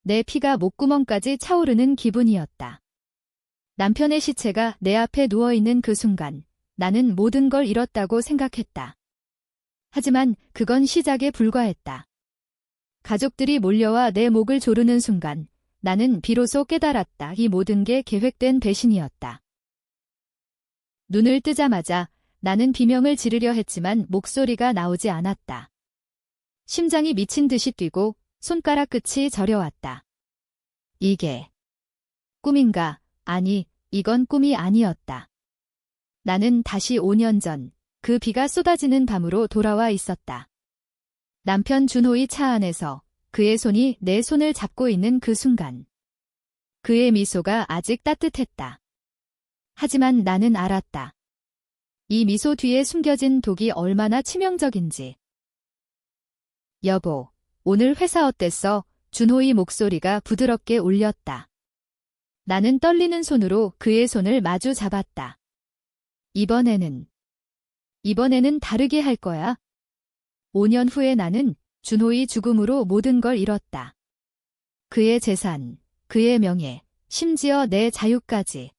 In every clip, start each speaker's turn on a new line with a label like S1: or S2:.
S1: 내 피가 목구멍까지 차오르는 기분이었다. 남편의 시체가 내 앞에 누워있는 그 순간 나는 모든 걸 잃었다고 생각했다. 하지만 그건 시작에 불과했다. 가족들이 몰려와 내 목을 조르는 순간 나는 비로소 깨달았다. 이 모든 게 계획된 배신이었다. 눈을 뜨자마자 나는 비명을 지르려 했지만 목소리가 나오지 않았다. 심장이 미친 듯이 뛰고 손가락 끝이 저려왔다. 이게 꿈인가? 아니, 이건 꿈이 아니었다. 나는 다시 5년 전 그 비가 쏟아지는 밤으로 돌아와 있었다. 남편 준호의 차 안에서 그의 손이 내 손을 잡고 있는 그 순간. 그의 미소가 아직 따뜻했다. 하지만 나는 알았다. 이 미소 뒤에 숨겨진 독이 얼마나 치명적인지. 여보, 오늘 회사 어땠어? 준호의 목소리가 부드럽게 울렸다. 나는 떨리는 손으로 그의 손을 마주 잡았다. 이번에는 다르게 할 거야. 5년 후에 나는 준호의 죽음으로 모든 걸 잃었다. 그의 재산, 그의 명예, 심지어 내 자유까지.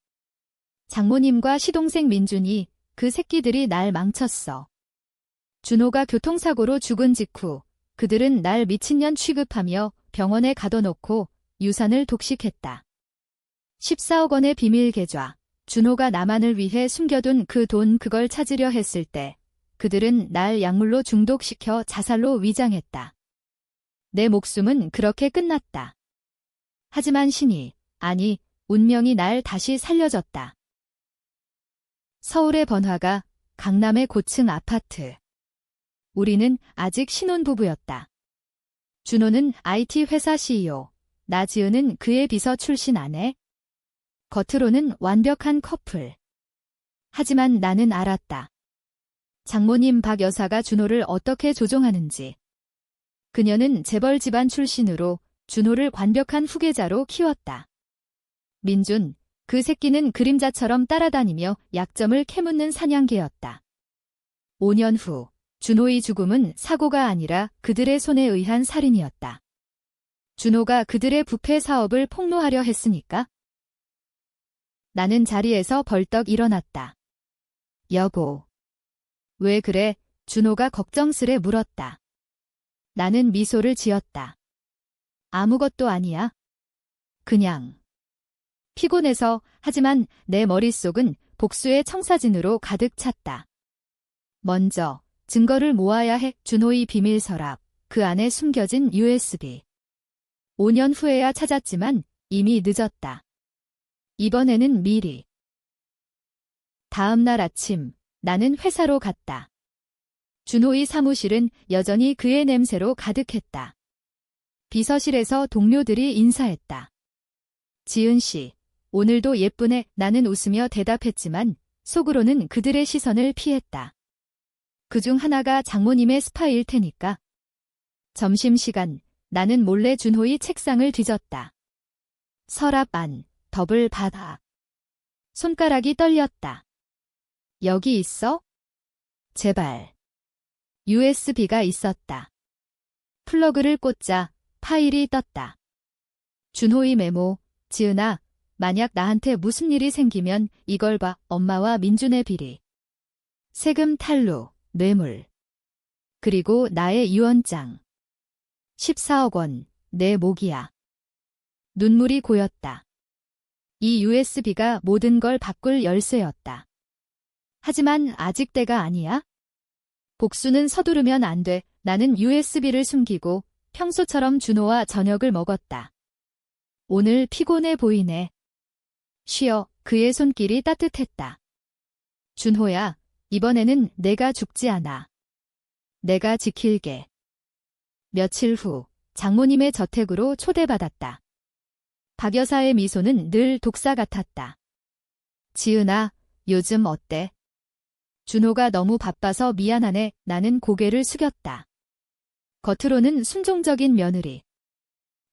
S1: 장모님과 시동생 민준이, 그 새끼들이 날 망쳤어. 준호가 교통사고로 죽은 직후 그들은 날 미친년 취급하며 병원에 가둬놓고 유산을 독식했다. 14억 원의 비밀 계좌, 준호가 나만을 위해 숨겨둔 그 돈, 그걸 찾으려 했을 때 그들은 날 약물로 중독시켜 자살로 위장했다. 내 목숨은 그렇게 끝났다. 하지만 신이, 아니, 운명이 날 다시 살려줬다. 서울의 번화가, 강남의 고층 아파트. 우리는 아직 신혼부부였다. 준호는 IT 회사 CEO, 나지은은 그의 비서 출신 아내. 겉으로는 완벽한 커플. 하지만 나는 알았다. 장모님 박 여사가 준호를 어떻게 조종하는지. 그녀는 재벌 집안 출신으로 준호를 완벽한 후계자로 키웠다. 민준, 그 새끼는 그림자처럼 따라다니며 약점을 캐묻는 사냥개였다. 5년 후 준호의 죽음은 사고가 아니라 그들의 손에 의한 살인이었다. 준호가 그들의 부패 사업을 폭로하려 했으니까? 나는 자리에서 벌떡 일어났다. 여보. 왜 그래? 준호가 걱정스레 물었다. 나는 미소를 지었다. 아무것도 아니야. 그냥. 피곤해서. 하지만 내 머릿속은 복수의 청사진으로 가득 찼다. 먼저 증거를 모아야 해. 준호의 비밀 서랍, 그 안에 숨겨진 USB. 5년 후에야 찾았지만 이미 늦었다. 이번에는 미리. 다음 날 아침 나는 회사로 갔다. 준호의 사무실은 여전히 그의 냄새로 가득했다. 비서실에서 동료들이 인사했다. 지은 씨, 오늘도 예쁘네. 나는 웃으며 대답했지만 속으로는 그들의 시선을 피했다. 그중 하나가 장모님의 스파일 테니까. 점심시간, 나는 몰래 준호의 책상을 뒤졌다. 서랍 안, 더블 받아. 손가락이 떨렸다. 여기 있어? 제발. USB가 있었다. 플러그를 꽂자 파일이 떴다. 준호의 메모, 지은아, 만약 나한테 무슨 일이 생기면 이걸 봐. 엄마와 민준의 비리. 세금 탈루, 뇌물. 그리고 나의 유언장. 14억 원, 내 목이야. 눈물이 고였다. 이 USB가 모든 걸 바꿀 열쇠였다. 하지만 아직 때가 아니야. 복수는 서두르면 안 돼. 나는 USB를 숨기고 평소처럼 준호와 저녁을 먹었다. 오늘 피곤해 보이네. 쉬어. 그의 손길이 따뜻했다. 준호야, 이번에는 내가 죽지 않아. 내가 지킬게. 며칠 후 장모님의 저택으로 초대받았다. 박 여사의 미소는 늘 독사 같았다. 지은아, 요즘 어때? 준호가 너무 바빠서 미안하네. 나는 고개를 숙였다. 겉으로는 순종적인 며느리.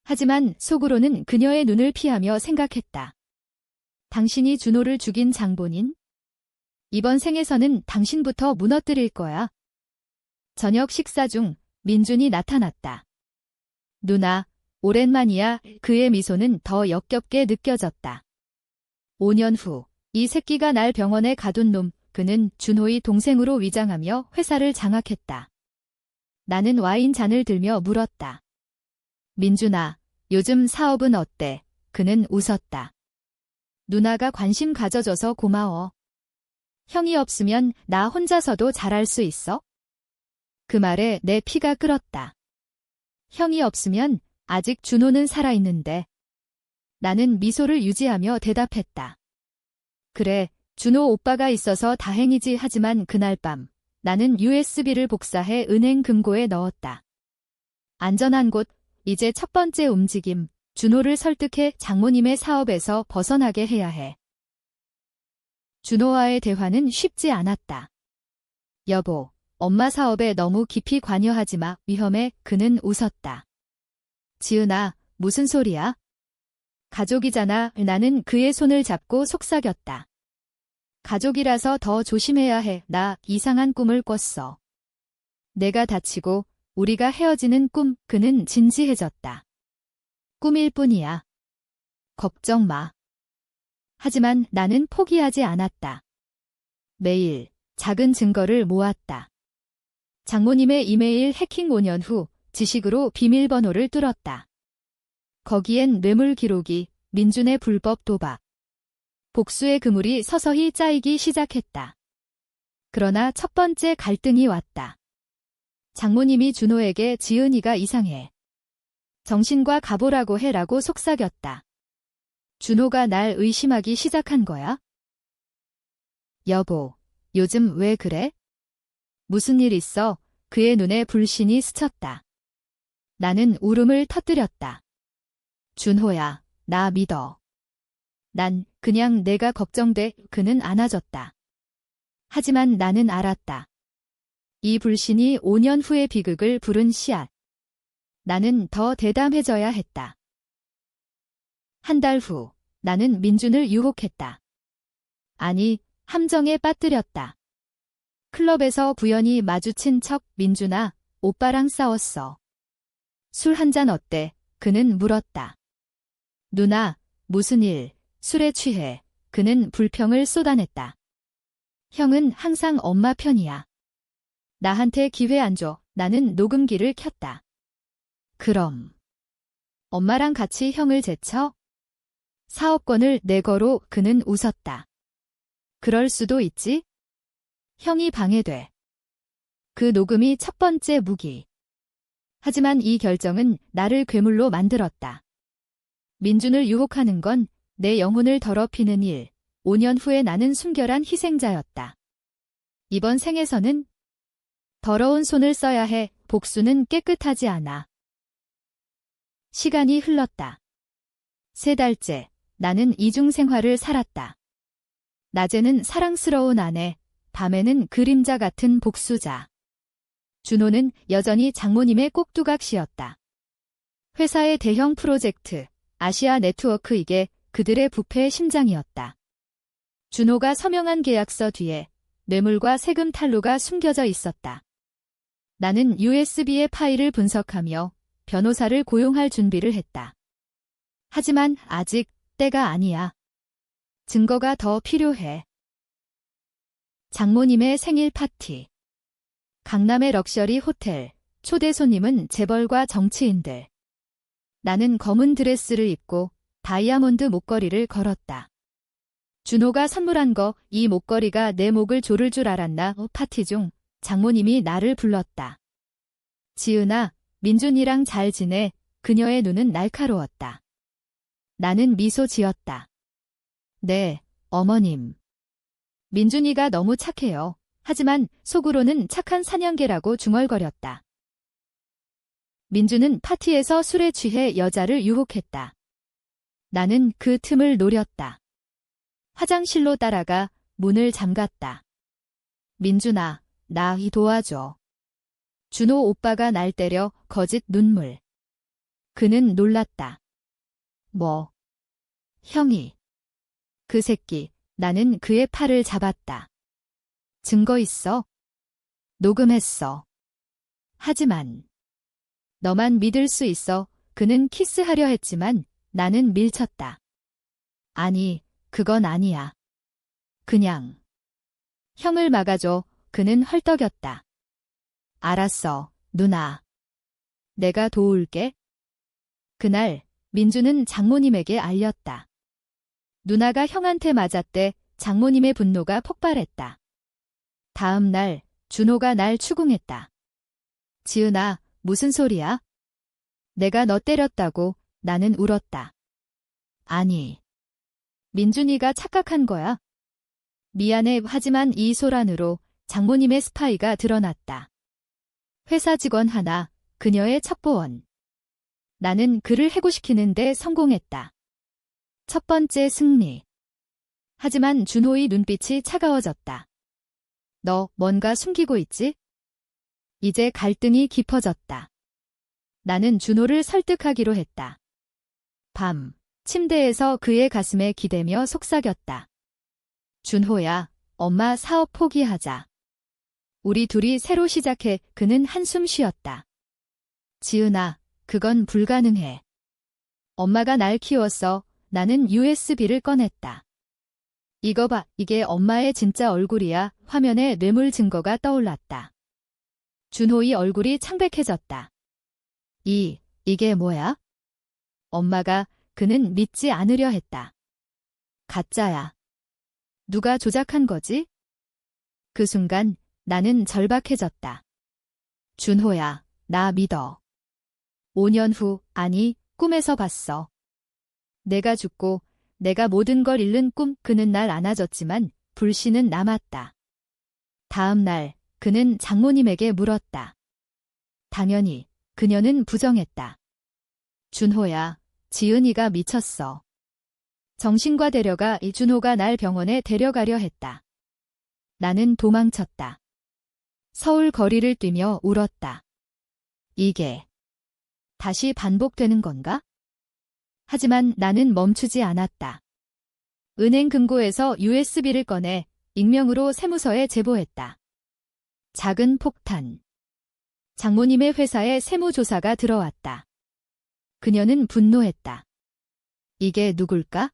S1: 하지만 속으로는 그녀의 눈을 피하며 생각했다. 당신이 준호를 죽인 장본인? 이번 생에서는 당신부터 무너뜨릴 거야. 저녁 식사 중 민준이 나타났다. 누나, 오랜만이야. 그의 미소는 더 역겹게 느껴졌다. 5년 후, 이 새끼가 날 병원에 가둔 놈, 그는 준호의 동생으로 위장하며 회사를 장악했다. 나는 와인 잔을 들며 물었다. 민준아, 요즘 사업은 어때? 그는 웃었다. 누나가 관심 가져줘서 고마워. 형이 없으면 나 혼자서도 잘할 수 있어? 그 말에 내 피가 끓었다. 형이 없으면 아직 준호는 살아있는데. 나는 미소를 유지하며 대답했다. 그래, 준호 오빠가 있어서 다행이지. 하지만 그날 밤 나는 USB를 복사해 은행 금고에 넣었다. 안전한 곳, 이제 첫 번째 움직임, 준호를 설득해 장모님의 사업에서 벗어나게 해야 해. 준호와의 대화는 쉽지 않았다. 여보, 엄마 사업에 너무 깊이 관여하지 마. 위험해. 그는 웃었다. 지은아, 무슨 소리야? 가족이잖아. 나는 그의 손을 잡고 속삭였다. 가족이라서 더 조심해야 해. 나 이상한 꿈을 꿨어. 내가 다치고 우리가 헤어지는 꿈. 그는 진지해졌다. 꿈일 뿐이야. 걱정 마. 하지만 나는 포기하지 않았다. 매일 작은 증거를 모았다. 장모님의 이메일 해킹 5년 후 지식으로 비밀번호를 뚫었다. 거기엔 뇌물 기록이, 민준의 불법 도박, 복수의 그물이 서서히 짜이기 시작했다. 그러나 첫 번째 갈등이 왔다. 장모님이 준호에게 지은이가 이상해. 정신과 가보라고 해라고 속삭였다. 준호가 날 의심하기 시작한 거야? 여보, 요즘 왜 그래? 무슨 일 있어? 그의 눈에 불신이 스쳤다. 나는 울음을 터뜨렸다. 준호야, 나 믿어. 난 그냥 내가 걱정돼. 그는 안아줬다. 하지만 나는 알았다. 이 불신이 5년 후의 비극을 부른 씨앗. 나는 더 대담해져야 했다. 한 달 후, 나는 민준을 유혹했다. 아니, 함정에 빠뜨렸다. 클럽에서 부연히 마주친 척, 민준아, 오빠랑 싸웠어. 술 한 잔 어때? 그는 물었다. 누나, 무슨 일? 술에 취해. 그는 불평을 쏟아냈다. 형은 항상 엄마 편이야. 나한테 기회 안 줘. 나는 녹음기를 켰다. 그럼 엄마랑 같이 형을 제쳐? 사업권을 내 거로. 그는 웃었다. 그럴 수도 있지? 형이 방해돼. 그 녹음이 첫 번째 무기. 하지만 이 결정은 나를 괴물로 만들었다. 민준을 유혹하는 건 내 영혼을 더럽히는 일. 5년 후에 나는 순결한 희생자였다. 이번 생에서는 더러운 손을 써야 해. 복수는 깨끗하지 않아. 시간이 흘렀다. 3달째, 나는 이중 생활을 살았다. 낮에는 사랑스러운 아내, 밤에는 그림자 같은 복수자. 준호는 여전히 장모님의 꼭두각시였다. 회사의 대형 프로젝트, 아시아 네트워크, 이게 그들의 부패의 심장이었다. 준호가 서명한 계약서 뒤에 뇌물과 세금 탈루가 숨겨져 있었다. 나는 USB의 파일을 분석하며 변호사를 고용할 준비를 했다. 하지만 아직 때가 아니야. 증거가 더 필요해. 장모님의 생일 파티. 강남의 럭셔리 호텔, 초대 손님은 재벌과 정치인들. 나는 검은 드레스를 입고 다이아몬드 목걸이를 걸었다. 준호가 선물한 거, 이 목걸이가 내 목을 조를 줄 알았나? 파티 중 장모님이 나를 불렀다. 지은아, 민준이랑 잘 지내? 그녀의 눈은 날카로웠다. 나는 미소 지었다. 네, 어머님. 민준이가 너무 착해요. 하지만 속으로는 착한 사냥개라고 중얼거렸다. 민준은 파티에서 술에 취해 여자를 유혹했다. 나는 그 틈을 노렸다. 화장실로 따라가 문을 잠갔다. 민준아, 나 도와줘. 준호 오빠가 날 때려. 거짓 눈물. 그는 놀랐다. 뭐? 형이. 그 새끼. 나는 그의 팔을 잡았다. 증거 있어? 녹음했어. 하지만 너만 믿을 수 있어. 그는 키스하려 했지만 나는 밀쳤다. 아니, 그건 아니야. 그냥. 형을 막아줘. 그는 헐떡였다. 알았어, 누나. 내가 도울게. 그날 민주는 장모님에게 알렸다. 누나가 형한테 맞았대. 장모님의 분노가 폭발했다. 다음 날 준호가 날 추궁했다. 지은아, 무슨 소리야? 내가 너 때렸다고. 나는 울었다. 아니. 민준이가 착각한 거야. 미안해. 하지만 이 소란으로 장모님의 스파이가 드러났다. 회사 직원 하나, 그녀의 첩보원. 나는 그를 해고시키는데 성공했다. 첫 번째 승리. 하지만 준호의 눈빛이 차가워졌다. 너 뭔가 숨기고 있지? 이제 갈등이 깊어졌다. 나는 준호를 설득하기로 했다. 밤, 침대에서 그의 가슴에 기대며 속삭였다. 준호야, 엄마 사업 포기하자. 우리 둘이 새로 시작해. 그는 한숨 쉬었다. 지은아, 그건 불가능해. 엄마가 날 키웠어. 나는 USB를 꺼냈다. 이거 봐, 이게 엄마의 진짜 얼굴이야. 화면에 뇌물 증거가 떠올랐다. 준호의 얼굴이 창백해졌다. 이게 뭐야? 엄마가. 그는 믿지 않으려 했다. 가짜야. 누가 조작한 거지? 그 순간 나는 절박해졌다. 준호야, 나 믿어. 5년 후, 아니, 꿈에서 봤어. 내가 죽고 내가 모든 걸 잃는 꿈. 그는 날 안아줬지만 불씨는 남았다. 다음 날 그는 장모님에게 물었다. 당연히 그녀는 부정했다. 준호야, 지은이가 미쳤어. 정신과 데려가. 준호가 날 병원에 데려가려 했다. 나는 도망쳤다. 서울 거리를 뛰며 울었다. 이게 다시 반복되는 건가? 하지만 나는 멈추지 않았다. 은행 금고에서 USB를 꺼내 익명으로 세무서에 제보했다. 작은 폭탄. 장모님의 회사에 세무조사가 들어왔다. 그녀는 분노했다. 이게 누굴까?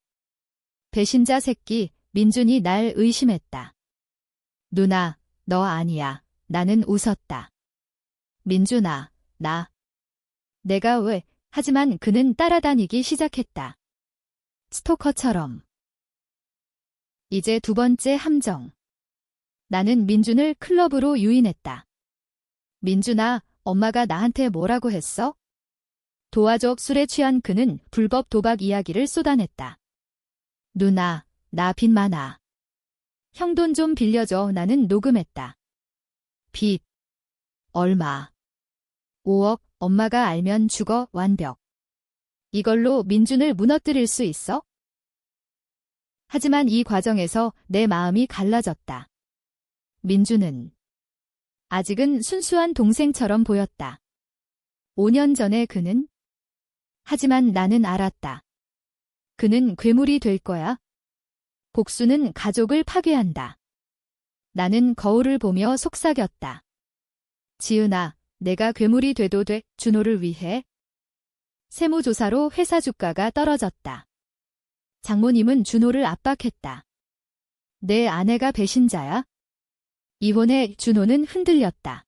S1: 배신자 새끼. 민준이 날 의심했다. 누나, 너 아니야. 나는 웃었다. 민준아, 내가 왜? 하지만 그는 따라다니기 시작했다. 스토커처럼. 이제 두 번째 함정. 나는 민준을 클럽으로 유인했다. 민준아, 엄마가 나한테 뭐라고 했어? 도와줘. 술에 취한 그는 불법 도박 이야기를 쏟아냈다. 누나, 나 빚 많아. 형 돈 좀 빌려줘. 나는 녹음했다. 빚. 얼마? 5억. 엄마가 알면 죽어. 완벽. 이걸로 민준을 무너뜨릴 수 있어? 하지만 이 과정에서 내 마음이 갈라졌다. 민준은 아직은 순수한 동생처럼 보였다. 5년 전에 그는. 하지만 나는 알았다. 그는 괴물이 될 거야. 복수는 가족을 파괴한다. 나는 거울을 보며 속삭였다. 지은아, 내가 괴물이 돼도 돼. 준호를 위해. 세무조사로 회사 주가가 떨어졌다. 장모님은 준호를 압박했다. 내 아내가 배신자야? 이혼해. 준호는 흔들렸다.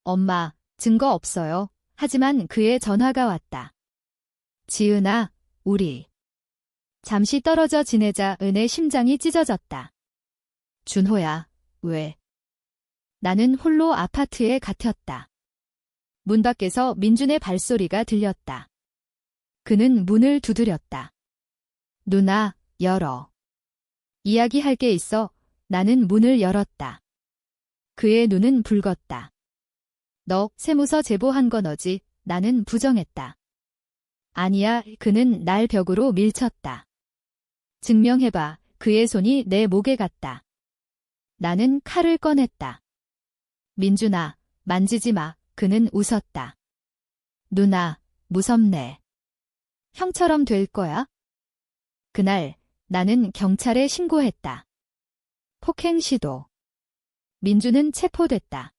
S1: 엄마, 증거 없어요. 하지만 그의 전화가 왔다. 지은아, 우리 잠시 떨어져 지내자. 은의 심장이 찢어졌다. 준호야, 왜? 나는 홀로 아파트에 갇혔다. 문 밖에서 민준의 발소리가 들렸다. 그는 문을 두드렸다. 누나, 열어. 이야기할 게 있어. 나는 문을 열었다. 그의 눈은 붉었다. 너 세무서 제보한 거 너지? 나는 부정했다. 아니야. 그는 날 벽으로 밀쳤다. 증명해봐. 그의 손이 내 목에 갔다. 나는 칼을 꺼냈다. 민준아, 만지지 마. 그는 웃었다. 누나, 무섭네. 형처럼 될 거야? 그날 나는 경찰에 신고했다. 폭행 시도. 민준은 체포됐다.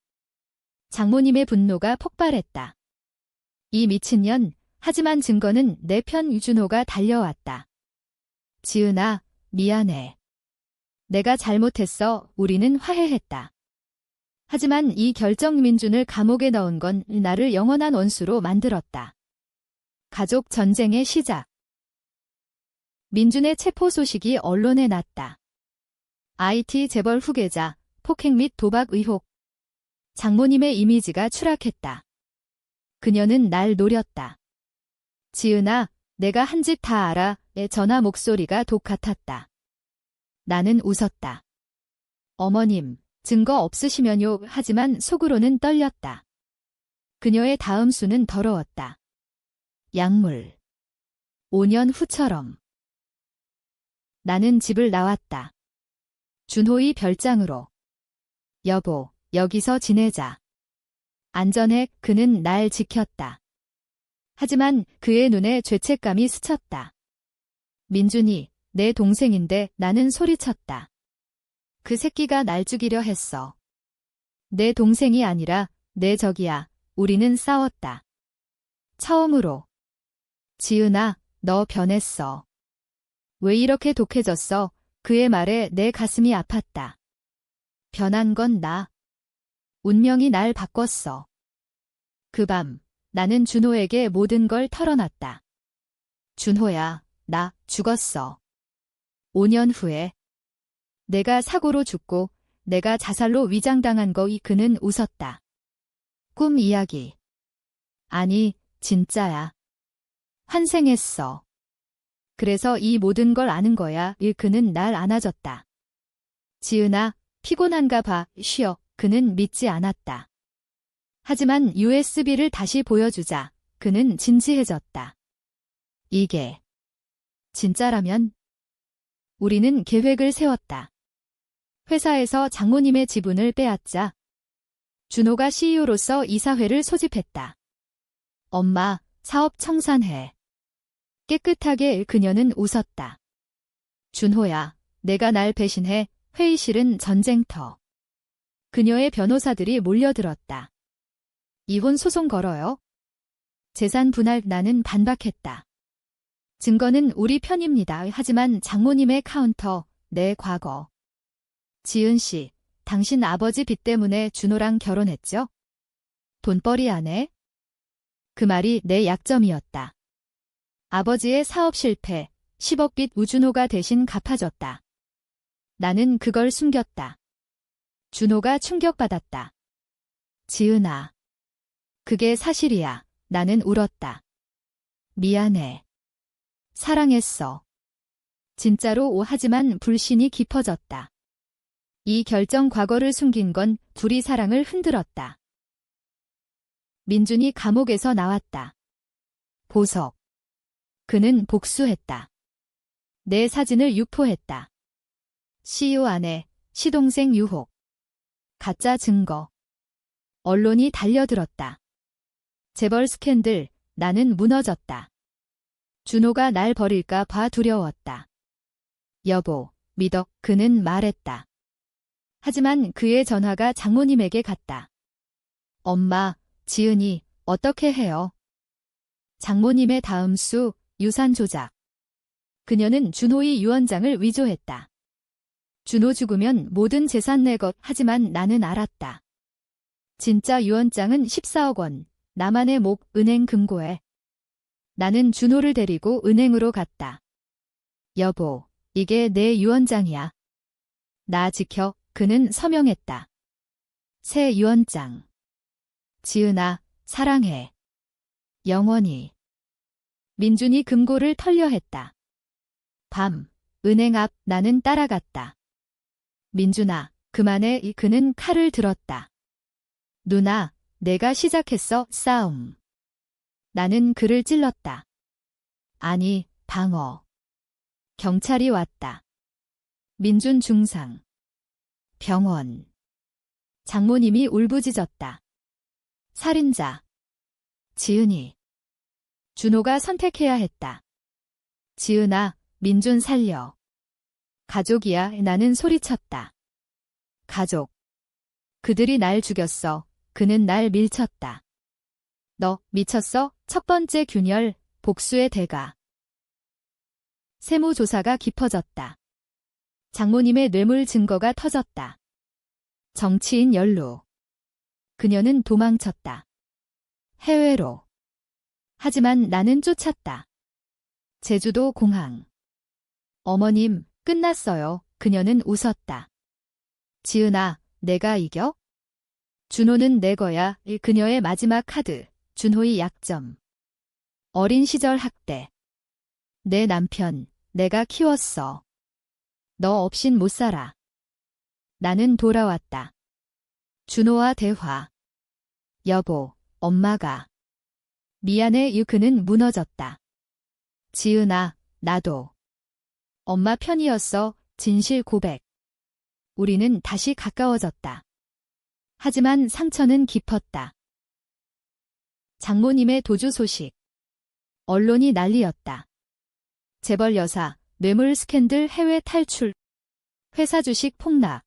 S1: 장모님의 분노가 폭발했다. 이 미친년, 하지만 증거는 내 편. 준호가 달려왔다. 지은아, 미안해. 내가 잘못했어. 우리는 화해했다. 하지만 이 결정 민준을 감옥에 넣은 건 나를 영원한 원수로 만들었다. 가족 전쟁의 시작. 민준의 체포 소식이 언론에 났다. IT 재벌 후계자, 폭행 및 도박 의혹. 장모님의 이미지가 추락했다. 그녀는 날 노렸다. 지은아, 내가 한 짓 다 알아. 의 전화 목소리가 독 같았다. 나는 웃었다. 어머님, 증거 없으시면요. 하지만 속으로는 떨렸다. 그녀의 다음 수는 더러웠다. 약물. 5년 후처럼. 나는 집을 나왔다. 준호의 별장으로. 여보, 여기서 지내자. 안전해. 그는 날 지켰다. 하지만 그의 눈에 죄책감이 스쳤다. 민준이, 내 동생인데. 나는 소리쳤다. 그 새끼가 날 죽이려 했어. 내 동생이 아니라 내 적이야. 우리는 싸웠다. 처음으로. 지은아, 너 변했어. 왜 이렇게 독해졌어? 그의 말에 내 가슴이 아팠다. 변한 건 나. 운명이 날 바꿨어. 그 밤, 나는 준호에게 모든 걸 털어놨다. 준호야, 나 죽었어. 5년 후에. 내가 사고로 죽고 내가 자살로 위장당한 거이. 그는 웃었다. 꿈 이야기. 아니, 진짜야. 환생했어. 그래서 이 모든 걸 아는 거야. 그는 날 안아줬다. 지은아, 피곤한가 봐. 쉬어. 그는 믿지 않았다. 하지만 USB를 다시 보여주자. 그는 진지해졌다. 이게 진짜라면? 우리는 계획을 세웠다. 회사에서 장모님의 지분을 빼앗자. 준호가 CEO로서 이사회를 소집했다. 엄마, 사업 청산해. 깨끗하게. 그녀는 웃었다. 준호야, 내가 날 배신해. 회의실은 전쟁터. 그녀의 변호사들이 몰려들었다. 이혼 소송 걸어요? 재산 분할. 나는 반박했다. 증거는 우리 편입니다. 하지만 장모님의 카운터, 내 과거. 지은 씨, 당신 아버지 빚 때문에 준호랑 결혼했죠? 돈벌이 안 해? 그 말이 내 약점이었다. 아버지의 사업 실패, 10억 빚. 우준호가 대신 갚아줬다. 나는 그걸 숨겼다. 준호가 충격받았다. 지은아. 그게 사실이야. 나는 울었다. 미안해. 사랑했어. 진짜로. 하지만 불신이 깊어졌다. 이 결정 과거를 숨긴 건 둘이 사랑을 흔들었다. 민준이 감옥에서 나왔다. 보석. 그는 복수했다. 내 사진을 유포했다. CEO 아내, 시동생 유혹. 가짜 증거. 언론이 달려들었다. 재벌 스캔들. 나는 무너졌다. 준호가 날 버릴까 봐 두려웠다. 여보, 믿어. 그는 말했다. 하지만 그의 전화가 장모님에게 갔다. 엄마, 지은이 어떻게 해요? 장모님의 다음 수, 유산 조작. 그녀는 준호의 유언장을 위조했다. 준호 죽으면 모든 재산 내 것. 하지만 나는 알았다. 진짜 유언장은 14억 원. 나만의 목. 은행 금고에. 나는 준호를 데리고 은행으로 갔다. 여보, 이게 내 유언장이야. 나 지켜. 그는 서명했다. 새 유언장. 지은아, 사랑해. 영원히. 민준이 금고를 털려 했다. 밤, 은행 앞. 나는 따라갔다. 민준아, 그만해. 그는 칼을 들었다. 누나, 내가 시작했어. 싸움. 나는 그를 찔렀다. 아니, 방어. 경찰이 왔다. 민준 중상. 병원. 장모님이 울부짖었다. 살인자. 지은이. 준호가 선택해야 했다. 지은아, 민준 살려. 가족이야. 나는 소리쳤다. 가족. 그들이 날 죽였어. 그는 날 밀쳤다. 너 미쳤어? 첫 번째 균열, 복수의 대가. 세무조사가 깊어졌다. 장모님의 뇌물 증거가 터졌다. 정치인 연루. 그녀는 도망쳤다. 해외로. 하지만 나는 쫓았다. 제주도 공항. 어머님, 끝났어요. 그녀는 웃었다. 지은아, 내가 이겨? 준호는 내 거야. 그녀의 마지막 카드. 준호의 약점. 어린 시절 학대. 내 남편, 내가 키웠어. 너 없인 못 살아. 나는 돌아왔다. 준호와 대화. 여보, 엄마가. 미안해. 그는 무너졌다. 지은아, 나도. 엄마 편이었어. 진실 고백. 우리는 다시 가까워졌다. 하지만 상처는 깊었다. 장모님의 도주 소식. 언론이 난리였다. 재벌 여사, 뇌물 스캔들 해외 탈출. 회사 주식 폭락.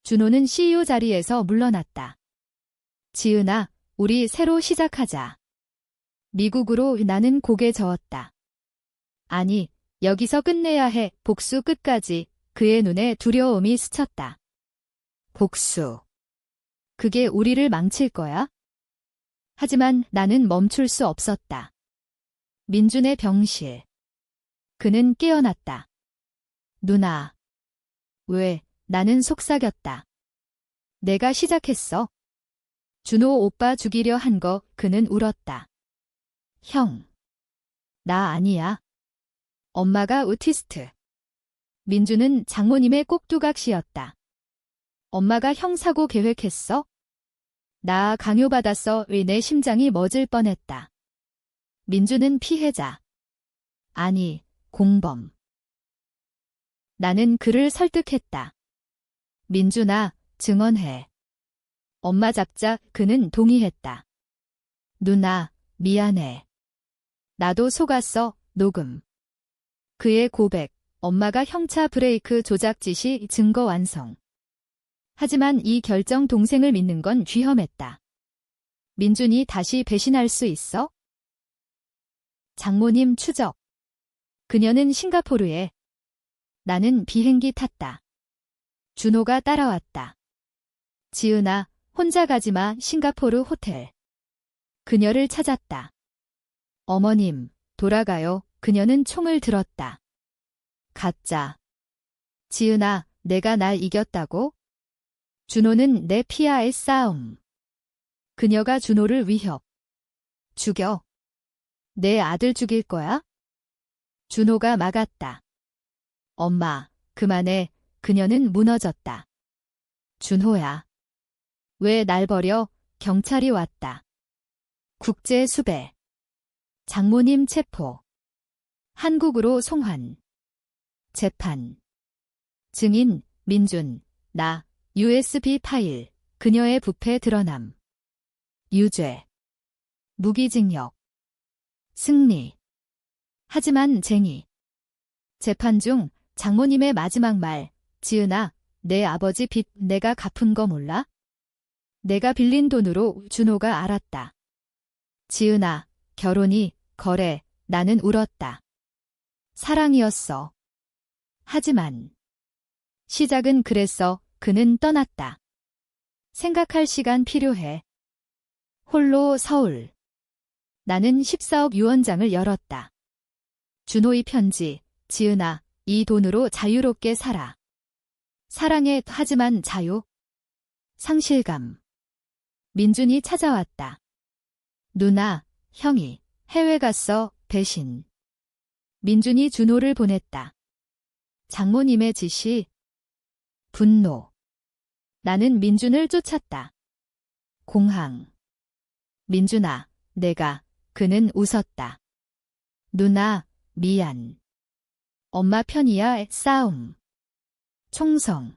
S1: 준호는 CEO 자리에서 물러났다. 지은아, 우리 새로 시작하자. 미국으로 나는 고개 저었다. 아니, 여기서 끝내야 해. 복수 끝까지. 그의 눈에 두려움이 스쳤다. 복수. 그게 우리를 망칠 거야? 하지만 나는 멈출 수 없었다. 민준의 병실. 그는 깨어났다. 누나. 왜? 나는 속삭였다. 내가 시작했어. 준호 오빠 죽이려 한 거. 그는 울었다. 형. 나 아니야. 엄마가 오티스트. 민주는 장모님의 꼭두각시였다. 엄마가 형사고 계획했어? 나 강요받았어. 내 심장이 멎을 뻔했다. 민주는 피해자. 아니, 공범. 나는 그를 설득했다. 민준아, 증언해. 엄마 잡자. 그는 동의했다. 누나, 미안해. 나도 속았어. 녹음. 그의 고백. 엄마가 형차 브레이크 조작 지시 증거 완성. 하지만 이 결정 동생을 믿는 건 위험했다. 민준이 다시 배신할 수 있어? 장모님 추적. 그녀는 싱가포르에. 나는 비행기 탔다. 준호가 따라왔다. 지은아, 혼자 가지마. 싱가포르 호텔. 그녀를 찾았다. 어머님, 돌아가요. 그녀는 총을 들었다. 가짜. 지은아, 내가 날 이겼다고? 준호는 내 피아의 싸움. 그녀가 준호를 위협. 죽여. 내 아들 죽일 거야? 준호가 막았다. 엄마, 그만해. 그녀는 무너졌다. 준호야. 왜 날 버려? 경찰이 왔다. 국제 수배. 장모님 체포. 한국으로 송환. 재판. 증인, 민준, 나, USB 파일, 그녀의 부패 드러남. 유죄. 무기징역. 승리. 하지만 쟁의. 재판 중 장모님의 마지막 말, 지은아, 내 아버지 빚 내가 갚은 거 몰라? 내가 빌린 돈으로. 준호가 알았다. 지은아, 결혼이, 거래, 나는 울었다. 사랑이었어. 하지만. 시작은 그랬어. 그는 떠났다. 생각할 시간 필요해. 홀로 서울. 나는 14억 유언장을 열었다. 준호의 편지. 지은아, 이 돈으로 자유롭게 살아. 사랑해. 하지만 자유. 상실감. 민준이 찾아왔다. 누나, 형이 해외 갔어. 배신. 민준이 준호를 보냈다. 장모님의 지시. 분노. 나는 민준을 쫓았다. 공항. 민준아, 내가. 그는 웃었다. 누나, 미안. 엄마 편이야. 싸움. 총성.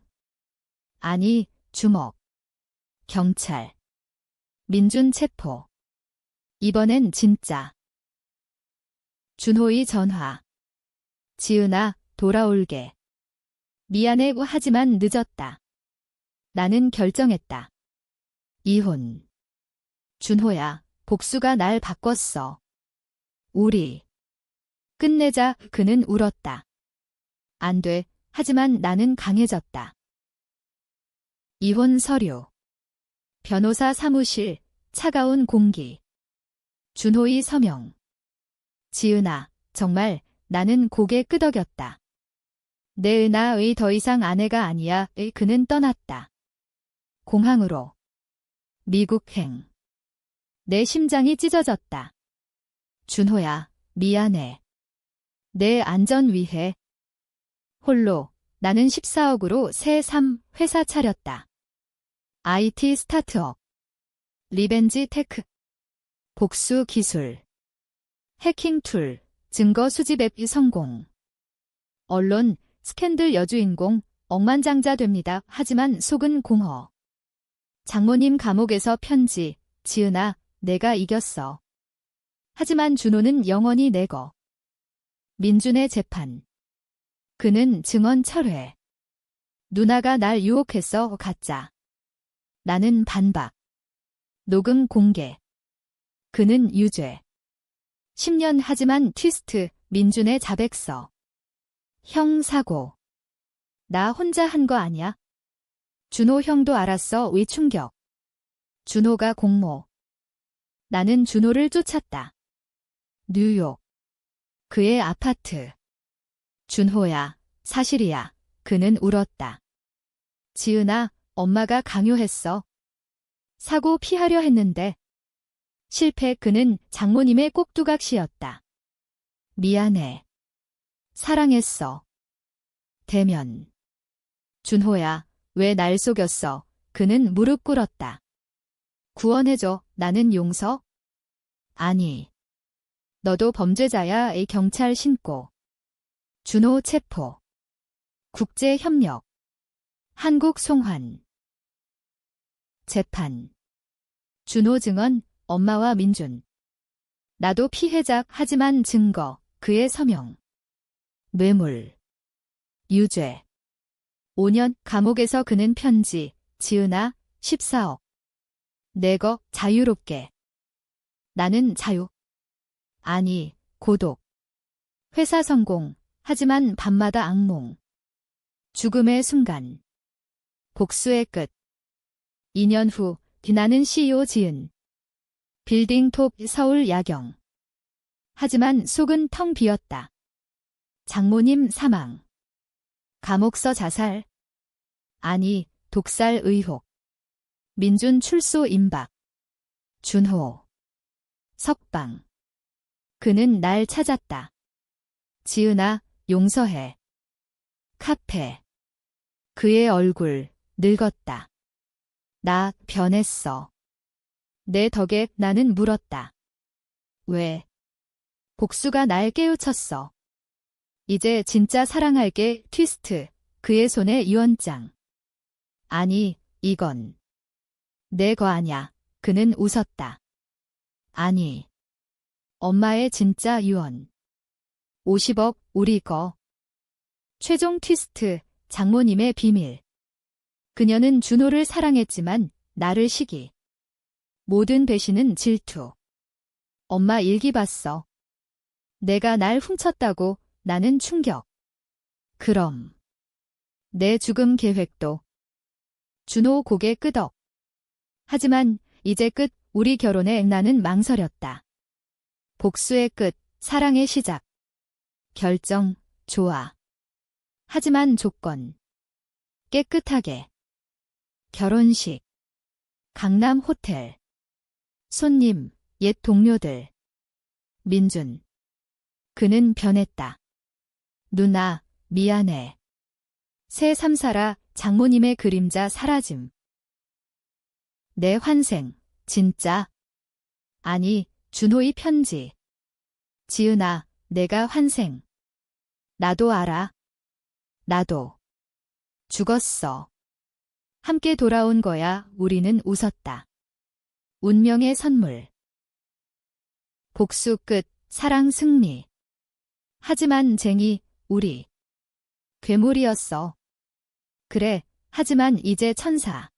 S1: 아니, 주먹. 경찰. 민준 체포. 이번엔 진짜. 준호의 전화. 지은아, 돌아올게. 미안해. 하지만 늦었다. 나는 결정했다. 이혼. 준호야, 복수가 날 바꿨어. 우리. 끝내자. 그는 울었다. 안 돼. 하지만 나는 강해졌다. 이혼 서류. 변호사 사무실. 차가운 공기. 준호의 서명. 지은아, 정말 나는 고개 끄덕였다. 내 은하의 더 이상 아내가 아니야. 그는 떠났다. 공항으로. 미국행. 내 심장이 찢어졌다. 준호야, 미안해. 내 안전 위해. 홀로 나는 14억으로 새 회사 차렸다. IT 스타트업. 리벤지 테크. 복수 기술. 해킹 툴. 증거 수집 앱 성공. 언론, 스캔들 여주인공, 억만장자 됩니다. 하지만 속은 공허. 장모님 감옥에서 편지. 지은아, 내가 이겼어. 하지만 준호는 영원히 내 거. 민준의 재판. 그는 증언 철회. 누나가 날 유혹했어. 가짜. 나는 반박. 녹음 공개. 그는 유죄. 10년 하지만 트위스트. 민준의 자백서. 형 사고. 나 혼자 한 거 아냐? 준호 형도 알았어. 위 충격. 준호가 공모. 나는 준호를 쫓았다. 뉴욕. 그의 아파트. 준호야, 사실이야. 그는 울었다. 지은아, 엄마가 강요했어. 사고 피하려 했는데. 실패. 그는 장모님의 꼭두각시였다. 미안해. 사랑했어. 대면. 준호야, 왜 날 속였어? 그는 무릎 꿇었다. 구원해줘. 나는 용서? 아니. 너도 범죄자야. 경찰 신고. 준호 체포. 국제협력. 한국 송환. 재판. 준호 증언. 엄마와 민준. 나도 피해자. 하지만 증거. 그의 서명. 뇌물. 유죄. 5년 감옥에서 그는 편지. 지은아, 14억. 내 거 자유롭게. 나는 자유. 아니, 고독. 회사 성공. 하지만 밤마다 악몽. 죽음의 순간. 복수의 끝. 2년 후 나는 CEO 지은. 빌딩 톱 서울 야경. 하지만 속은 텅 비었다. 장모님 사망. 감옥서 자살. 아니, 독살 의혹. 민준 출소 임박. 준호. 석방. 그는 날 찾았다. 지은아, 용서해. 카페. 그의 얼굴, 늙었다. 나 변했어. 내 덕에. 나는 물었다. 왜? 복수가 날 깨우쳤어. 이제 진짜 사랑할게. 트위스트. 그의 손에 유언장. 아니, 이건 내 거 아냐. 그는 웃었다. 아니. 엄마의 진짜 유언. 50억, 우리 거. 최종 트위스트. 장모님의 비밀. 그녀는 준호를 사랑했지만 나를 시기. 모든 배신은 질투. 엄마 일기 봤어. 내가 날 훔쳤다고. 나는 충격. 그럼 내 죽음 계획도. 준호 고개 끄덕. 하지만 이제 끝. 우리 결혼에 나는 망설였다. 복수의 끝. 사랑의 시작. 결정. 좋아. 하지만 조건. 깨끗하게. 결혼식. 강남 호텔. 손님, 옛 동료들. 민준. 그는 변했다. 누나, 미안해. 새 삼사라. 장모님의 그림자 사라짐. 내 환생. 진짜. 아니, 준호의 편지. 지은아, 내가 환생. 나도 알아. 나도. 죽었어. 함께 돌아온 거야. 우리는 웃었다. 운명의 선물. 복수 끝. 사랑 승리. 하지만 쟁이, 우리. 괴물이었어. 그래, 하지만 이제 천사.